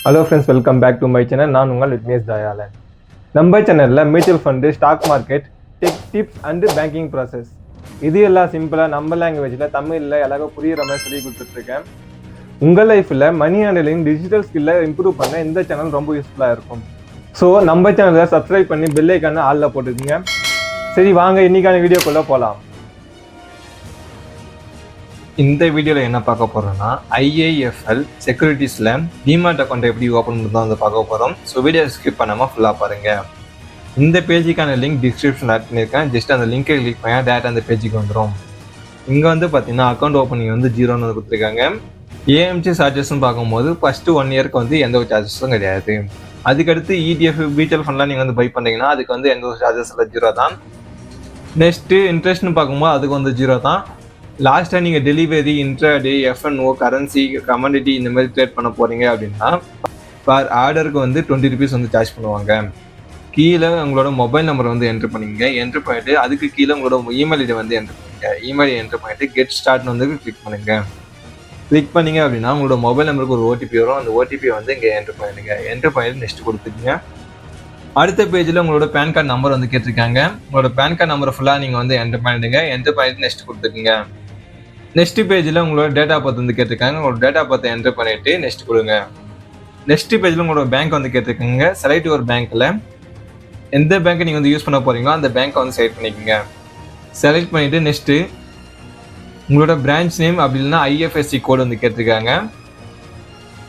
Hello friends, welcome back to my channel. நான் உங்கள் Vignesh Dhayalan. நம்ம சேனல்ல mutual fund, stock market, tech tips and banking process இது எல்லாம் சிம்பிளா நம்ம லாங்குவேஜ்ல தமிழ்ல எல்லாருக்கும் புரியுற மாதிரி சொல்லி கொடுத்துட்டு இருக்கேன். உங்க லைஃப்ல மணி ஹேண்டலிங் டிஜிட்டல் ஸ்கில்ல இம்ப்ரூவ் பண்ண இந்த சேனல் ரொம்ப யூஸ்ஃபுல்லா இருக்கும். ஸோ நம்ம சேனலை சப்ஸ்கிரைப் பண்ணி பெல் ஐக்கான ஆல்ல போட்டுக்கோங்க. சரி வாங்க இன்னைக்கான வீடியோக்குள்ள போலாம். இந்த வீடியோல என்ன பார்க்க போறோம்னா IIFL Securitiesல Demat Account எப்படி ஓபன் பண்ணுறதா வந்து பார்க்க போறோம். ஸோ வீடியோ ஸ்கிப் பண்ணாம ஃபுல்லா பாருங்க. இந்த பேஜுக்கான லிங்க் டிஸ்கிரிப்ஷன்ல ஆட் பண்ணியிருக்கேன். ஜஸ்ட் அந்த லிங்கை கிளிக் பண்ணா டேரக்டா அந்த பேஜுக்கு வந்துடும். இங்க வந்து பார்த்தீங்கன்னா அக்கௌண்ட் ஓப்பனிங் வந்து 0ன்னு வந்து கொடுத்துருக்காங்க. AMC சார்ஜஸ்ன்னு பார்க்கும்போது ஃபர்ஸ்ட் 1 இயருக்கு வந்து எந்த ஒரு சார்ஜஸும் கிடையாது. அதுக்கடுத்து ETF மியூச்சுவல் ஃபண்ட்லாம் நீங்கள் வந்து பை பண்ணுறீங்கன்னா அதுக்கு வந்து எந்த ஒரு சார்ஜஸ் இல்லை, 0 தான். நெக்ஸ்ட்டு இன்ட்ரெஸ்ட்னு பார்க்கும்போது அதுக்கு வந்து 0 தான். லாஸ்ட்டாக நீங்கள் delivery, intraday, FNO, currency, commodity இந்த மாதிரி ட்ரேட் பண்ண போகிறீங்க அப்படின்னா பர் ஆர்டருக்கு வந்து 20 rupees வந்து சார்ஜ் பண்ணுவாங்க. கீழே உங்களோட மொபைல் நம்பர் வந்து என்ட்ரு பண்ணிங்க. என்ட்ரு பண்ணிவிட்டு அதுக்கு கீழே உங்களோட இமெயில் ஐடி வந்து என்ட்ரு பண்ணுங்க. இமெயில் என்ட்ரு பண்ணிவிட்டு கெட் ஸ்டார்ட்னு வந்து கிளிக் பண்ணுங்கள். கிளிக் பண்ணிங்க அப்படின்னா உங்களோட மொபைல் நம்பருக்கு ஒரு OTP வரும். அந்த OTP வந்து இங்கே என்ட்ரு பண்ணிடுங்க. என்ட்ரு பண்ணிவிட்டு நெக்ஸ்ட் கொடுத்துக்குங்க. அடுத்த பேஜில் உங்களோட பேன் கார்டு நம்பர் வந்து கேட்டிருக்காங்க. உங்களோட பேன் கார்டு நம்பர் ஃபுல்லாக நீங்கள் வந்து என்ட்ரு பண்ணிவிடுங்க. என்ட்ரு பண்ணிவிட்டு நெக்ஸ்ட் கொடுத்துக்குங்க. நெக்ஸ்ட் பேஜில் உங்களோட டேட்டா பர்த் வந்து கேட்டிருக்காங்க. உங்களோட டேட்டா பர்த்தை என்ட்ரு பண்ணிவிட்டு நெக்ஸ்ட் கொடுங்க. நெக்ஸ்ட் பேஜில் உங்களோட பேங்க் வந்து கேட்டிருக்காங்க. செலக்ட் ஒரு பேங்க்கில் எந்த பேங்க்கை நீங்கள் வந்து யூஸ் பண்ண போகிறீங்களோ அந்த பேங்க்கை வந்து செலக்ட் பண்ணிக்கோங்க. செலக்ட் பண்ணிவிட்டு நெக்ஸ்ட்டு உங்களோட பிரான்ச் நேம் அப்படி இல்லைன்னா IFSC கோடு வந்து கேட்டிருக்காங்க.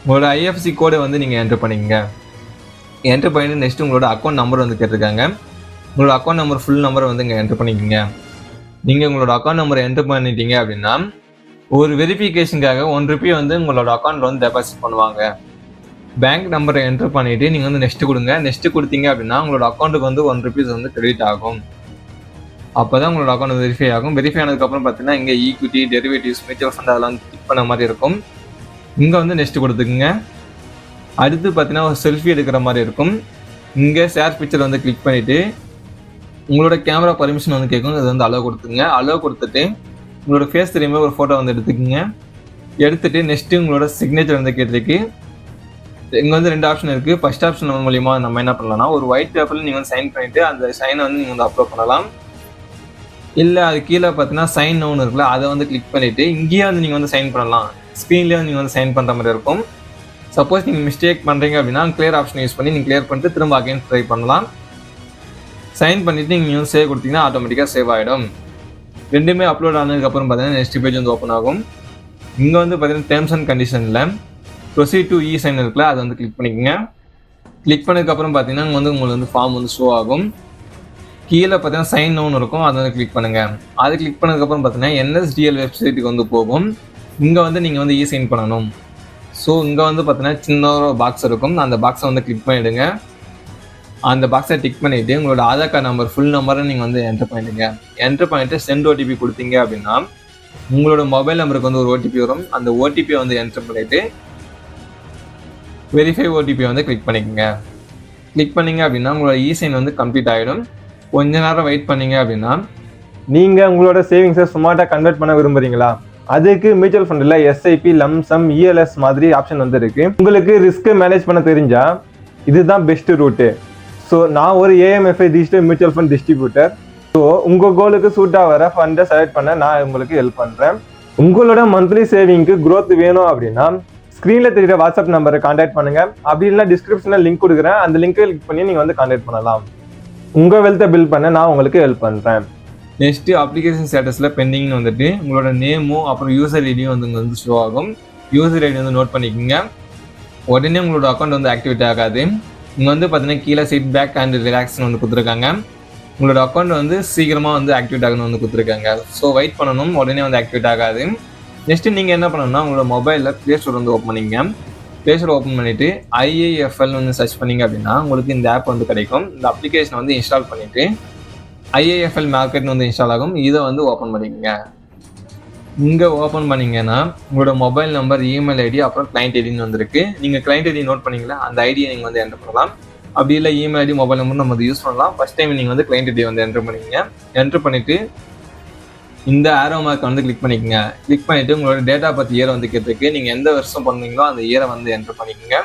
உங்களோட IFSC கோடை வந்து நீங்கள் என்ட்ரு பண்ணிக்கங்க. என்ட்ரு பண்ணிவிட்டு நெக்ஸ்ட்டு உங்களோட அக்கௌண்ட் நம்பர் வந்து கேட்டிருக்காங்க. உங்களோட அக்கௌண்ட் நம்பர் ஃபுல் நம்பரை வந்து இங்கே என்ட்ரு பண்ணிக்கோங்க. நீங்கள் உங்களோட அக்கௌண்ட் நம்பரை என்ட்ரு பண்ணிட்டீங்க அப்படின்னா ஒரு வெரிஃபிகேஷனுக்காக 1 ரூபி வந்து உங்களோட அக்கௌண்ட்டில் வந்து டெபாசிட் பண்ணுவாங்க. பேங்க் நம்பரை என்ட்ரு பண்ணிவிட்டு நீங்கள் வந்து நெக்ஸ்ட்டு கொடுங்க. நெக்ஸ்ட்டு கொடுத்தீங்க அப்படின்னா உங்களோட அக்கௌண்ட்டுக்கு வந்து 1 rupees வந்து கிரெடிட் ஆகும். அப்போ தான் உங்களோட அக்கௌண்ட் வெரிஃபை ஆகும். வெரிஃபை ஆனதுக்கப்புறம் பார்த்தீங்கன்னா இங்கே ஈக்விட்டி, டெரிவேட்டிவ்ஸ், மியூச்சுவல் ஃபண்ட் அதெல்லாம் வந்து கிளிக் பண்ண மாதிரி இருக்கும். இங்கே வந்து நெக்ஸ்ட்டு கொடுத்துக்குங்க. அடுத்து பார்த்தீங்கன்னா ஒரு செல்ஃபி எடுக்கிற மாதிரி இருக்கும். இங்கே ஷேர் பிக்சர் வந்து கிளிக் பண்ணிவிட்டு உங்களோட கேமரா பர்மிஷன் வந்து கேட்கும். அது வந்து அலோவ் கொடுத்துங்க. அலோவ் கொடுத்துட்டு உங்களோட ஃபேஸ் தெரியுமா ஒரு ஃபோட்டோ வந்து எடுத்துக்கோங்க. எடுத்துகிட்டு நெக்ஸ்ட்டு உங்களோட சிக்னேச்சர் வந்து கேட்டிருக்கு. இங்கே வந்து 2 ஆப்ஷன் இருக்குது. ஃபர்ஸ்ட் ஆப்ஷன் மூலிமா நம்ம என்ன பண்ணலாம்னா ஒரு ஒயிட் பேப்பரில் நீங்கள் வந்து சைன் பண்ணிவிட்டு அந்த சைனை வந்து நீங்கள் வந்து அப்லோட் பண்ணலாம். இல்லை அது கீழே பார்த்தீங்கன்னா சைன் ஒன்று இருக்குல்ல, அதை வந்து கிளிக் பண்ணிவிட்டு இங்கேயே வந்து நீங்கள் வந்து சைன் பண்ணலாம். ஸ்க்ரீன்லேயே வந்து நீங்கள் வந்து சைன் பண்ணுற மாதிரி இருக்கும். சப்போஸ் நீங்கள் மிஸ்டேக் பண்ணுறீங்க அப்படின்னா கிளியர் ஆப்ஷன் யூஸ் பண்ணி நீங்கள் கிளியர் பண்ணிட்டு திரும்ப அகைன் ட்ரை பண்ணலாம். சைன் பண்ணிவிட்டு நீங்கள் வந்து சேவ் கொடுத்தீங்கன்னா ஆட்டோமேட்டிக்காக சேவ் ஆகிடும். ரெண்டுமே அப்லோட் ஆனதுக்கப்புறம் பார்த்தீங்கன்னா நெக்ஸ்ட் பேஜ் வந்து ஓப்பன் ஆகும். இங்கே வந்து பார்த்தீங்கன்னா டேர்ம்ஸ் அண்ட் கண்டிஷனில் ப்ரொசீட் டு சைன் இருக்குல்ல, அதை வந்து கிளிக் பண்ணிக்கோங்க. கிளிக் பண்ணதுக்கப்புறம் பார்த்தீங்கன்னா உங்களுக்கு வந்து ஃபார்ம் வந்து ஷோ ஆகும். கீழே பார்த்தீங்கன்னா சைன் ஒன்று இருக்கும், அதை வந்து கிளிக் பண்ணுங்கள். அது கிளிக் பண்ணதுக்கப்புறம் பார்த்தீங்கன்னா NSDL வெப்சைட்டுக்கு வந்து போகும். இங்கே வந்து நீங்கள் வந்து சைன் பண்ணணும். ஸோ இங்கே வந்து பார்த்தீங்கன்னா சின்ன ஒரு பாக்ஸ் இருக்கும். அந்த பாக்ஸை வந்து கிளிக் பண்ணிவிடுங்க. அந்த பாக்ஸை டிக் பண்ணிவிட்டு உங்களோட ஆதார் கார்டு நம்பர் ஃபுல் நம்பரை நீங்கள் வந்து என்ட்ரு பண்ணிடுங்க. என்ட்ரு பண்ணிவிட்டு சென்ட் OTP கொடுத்தீங்க அப்படின்னா உங்களோட மொபைல் நம்பருக்கு வந்து ஒரு OTP வரும். அந்த OTPயை வந்து என்ட்ரு பண்ணிவிட்டு வெரிஃபை OTP வந்து கிளிக் பண்ணிக்கோங்க. கிளிக் பண்ணிங்க அப்படின்னா உங்களோட சைன் வந்து கம்ப்ளீட் ஆகிடும். கொஞ்ச நேரம் வெயிட் பண்ணிங்க அப்படின்னா நீங்கள் உங்களோட சேவிங்ஸை ஸ்மார்ட்டாக கன்வெர்ட் பண்ண விரும்புகிறீங்களா? அதுக்கு மியூச்சுவல் ஃபண்டில் SIP, லம்சம், ELS மாதிரி ஆப்ஷன் வந்து இருக்குது. உங்களுக்கு ரிஸ்க்கு மேனேஜ் பண்ண தெரிஞ்சால் இதுதான் பெஸ்ட்டு ரூட்டு. ஸோ நான் ஒரு AMFI digital mutual fund distributor. So உங்கள் கோலுக்கு சூட்டாக வர ஃபண்டை செலக்ட் பண்ண நான் உங்களுக்கு ஹெல்ப் பண்ணுறேன். உங்களோட மந்த்லி சேவிங்க்கு க்ரோத் வேணும் அப்படின்னா ஸ்க்ரீனில் தெரிகிற வாட்ஸ்அப் நம்பரை கான்டாக்ட் பண்ணுங்கள். அப்படி இல்லைனா டிஸ்கிரிப்ஷனில் லிங்க் கொடுக்குறேன். அந்த லிங்கை கிளிக் பண்ணி நீங்கள் வந்து கான்டாக்ட் பண்ணலாம். உங்கள் வெல்த்தை பில்ட் பண்ண நான் உங்களுக்கு ஹெல்ப் பண்ணுறேன். நெக்ஸ்ட்டு அப்ளிகேஷன் ஸ்டேட்டஸில் பெண்டிங்னு வந்துட்டு உங்களோட நேமும் அப்புறம் யூசர் ஐடியும் வந்து ஷோ ஆகும். யூசர் ஐடி வந்து நோட் பண்ணிக்கோங்க. உடனே உங்களோட அக்கௌண்ட் வந்து ஆக்டிவேட் ஆகாது. இங்கே வந்து பார்த்தீங்கன்னா கீழே சிட் பேக் அண்ட் ரிலாக்ஸ்னு வந்து கொடுத்துருக்காங்க. உங்களோட அக்கௌண்ட் வந்து சீக்கிரமாக வந்து ஆக்டிவேட் ஆகணும்னு வந்து கொடுத்துருக்காங்க. ஸோ வெயிட் பண்ணணும், உடனே வந்து ஆக்டிவேட் ஆகாது. நெக்ஸ்ட்டு நீங்கள் என்ன பண்ணணும்னா உங்களோட மொபைலில் ப்ளே ஸ்டோர் வந்து ஓப்பன் பண்ணிங்க. ப்ளே ஸ்டோர் ஓப்பன் பண்ணிவிட்டு IIFL வந்து சர்ச் பண்ணிங்க அப்படின்னா உங்களுக்கு இந்த ஆப் வந்து கிடைக்கும். இந்த அப்ளிகேஷனை வந்து இன்ஸ்டால் பண்ணிவிட்டு IIFL மார்க்கெட்னு வந்து இன்ஸ்டால் ஆகும். இதை வந்து ஓப்பன் பண்ணிக்கோங்க. இங்கே ஓப்பன் பண்ணிங்கன்னா உங்களோட மொபைல் நம்பர், இமெயில் ஐடி அப்புறம் கிளைண்ட் ஐடின்னு வந்துருக்கு. நீங்கள் கிளைண்ட் ஐடி நோட் பண்ணிங்களா, அந்த ஐடியை நீங்கள் வந்து என்ட்ரு பண்ணலாம். அப்படி இல்லை இமெயில் ஐடி, மொபைல் நம்பர் நம்ம வந்து யூஸ் பண்ணலாம். ஃபஸ்ட் டைம் நீங்கள் வந்து கிளைண்ட் ஐடி வந்து என்ட்ரு பண்ணிக்கங்க. என்ட்ரு பண்ணிவிட்டு இந்த ஆரோ மார்க் வந்து கிளிக் பண்ணிக்கோங்க. கிளிக் பண்ணிவிட்டு உங்களோட டேட்டா பற்றி இயரை வந்து கேட்டிருக்கு. நீங்கள் எந்த வருஷம் பண்ணீங்களோ அந்த இயரை வந்து என்ட்ரு பண்ணிக்கோங்க.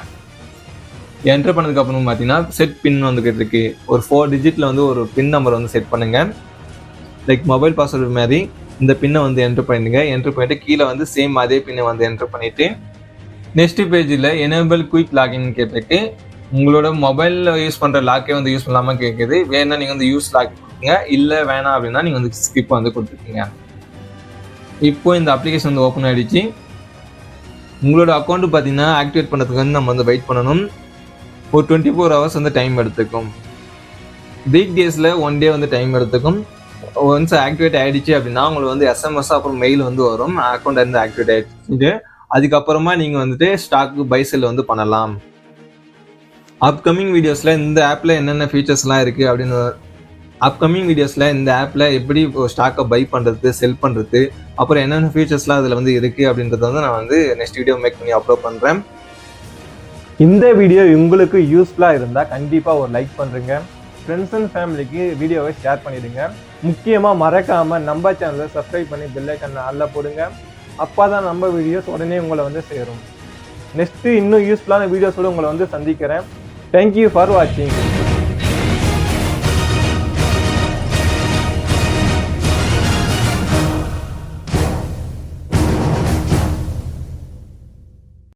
என்டர் பண்ணதுக்கு அப்புறம் பார்த்தீங்கன்னா செட் பின் வந்துக்கிட்டு இருக்கு. ஒரு 4 டிஜிட்டில் வந்து ஒரு பின் நம்பர் வந்து செட் பண்ணுங்க. லைக் மொபைல் பாஸ்வேர்டு மாதிரி இந்த பின்னை வந்து என்டர் பண்ணிடுங்க. என்டர் பண்ணிட்டு கீழே வந்து சேம் அதே பின்னை வந்து என்டர் பண்ணிட்டு நெக்ஸ்ட் பேஜில் எனேபிள் குயிக் லாகின் கேட்டிருக்கு. உங்களோட மொபைலில் யூஸ் பண்ணுற லாக்கே வந்து யூஸ் பண்ணாமல் கேட்குது. வேணா நீங்கள் வந்து யூஸ் லாக் கொடுத்துங்க, இல்லை வேணாம் அப்படின்னா நீங்கள் வந்து ஸ்கிப் வந்து கொடுத்துருக்கீங்க. இப்போ இந்த அப்ளிகேஷன் வந்து ஓப்பன் ஆகிடுச்சு. உங்களோட அக்கௌண்ட்டு பார்த்தீங்கன்னா ஆக்டிவேட் பண்ணுறதுக்கு வந்து நம்ம வந்து வெயிட் பண்ணணும். ஒரு 24 ஹவர்ஸ் வந்து டைம் எடுத்துக்கும். வீக் டேஸில் 1 டே வந்து டைம் எடுத்துக்கும். ஒன்ஸ் ஆக்டிவேட் ஆகிடுச்சு அப்படின்னா உங்களுக்கு வந்து எஸ்எம்எஸ் அப்புறம் மெயில் வந்து வரும், அக்கௌண்ட் வந்து ஆக்டிவேட் ஆகிடுச்சு. அதுக்கப்புறமா நீங்கள் வந்துட்டு ஸ்டாக்கு பை செல் வந்து பண்ணலாம். அப்கமிங் வீடியோஸில் இந்த ஆப்பில் என்னென்ன ஃபீச்சர்ஸ்லாம் இருக்குது அப்படின்னு அப்கமிங் வீடியோஸில் இந்த ஆப்பில் எப்படி ஸ்டாக்கை பை பண்ணுறது, செல் பண்ணுறது, அப்புறம் என்னென்ன ஃபீச்சர்ஸ்லாம் அதில் வந்து இருக்குது அப்படின்றத வந்து நான் வந்து நெக்ஸ்ட் வீடியோ மேக் பண்ணி அப்லோட் பண்ணுறேன். இந்த வீடியோ உங்களுக்கு யூஸ்ஃபுல்லாக இருந்தால் கண்டிப்பாக ஒரு லைக் பண்ணுறேங்க. ஃப்ரெண்ட்ஸ் அண்ட் ஃபேமிலிக்கு வீடியோவை ஷேர் பண்ணிவிடுங்க. முக்கியமாக மறக்காமல் நம்ம சேனலை சப்ஸ்கிரைப் பண்ணி பெல் ஐக்கானை ஆல்ல போடுங்க. அப்போ தான் நம்ம வீடியோஸ் உடனே உங்களை வந்து சேரும். நெக்ஸ்ட்டு இன்னும் யூஸ்ஃபுல்லான வீடியோஸோடு உங்களை வந்து சந்திக்கிறேன். தேங்க்யூ ஃபார் வாட்சிங்.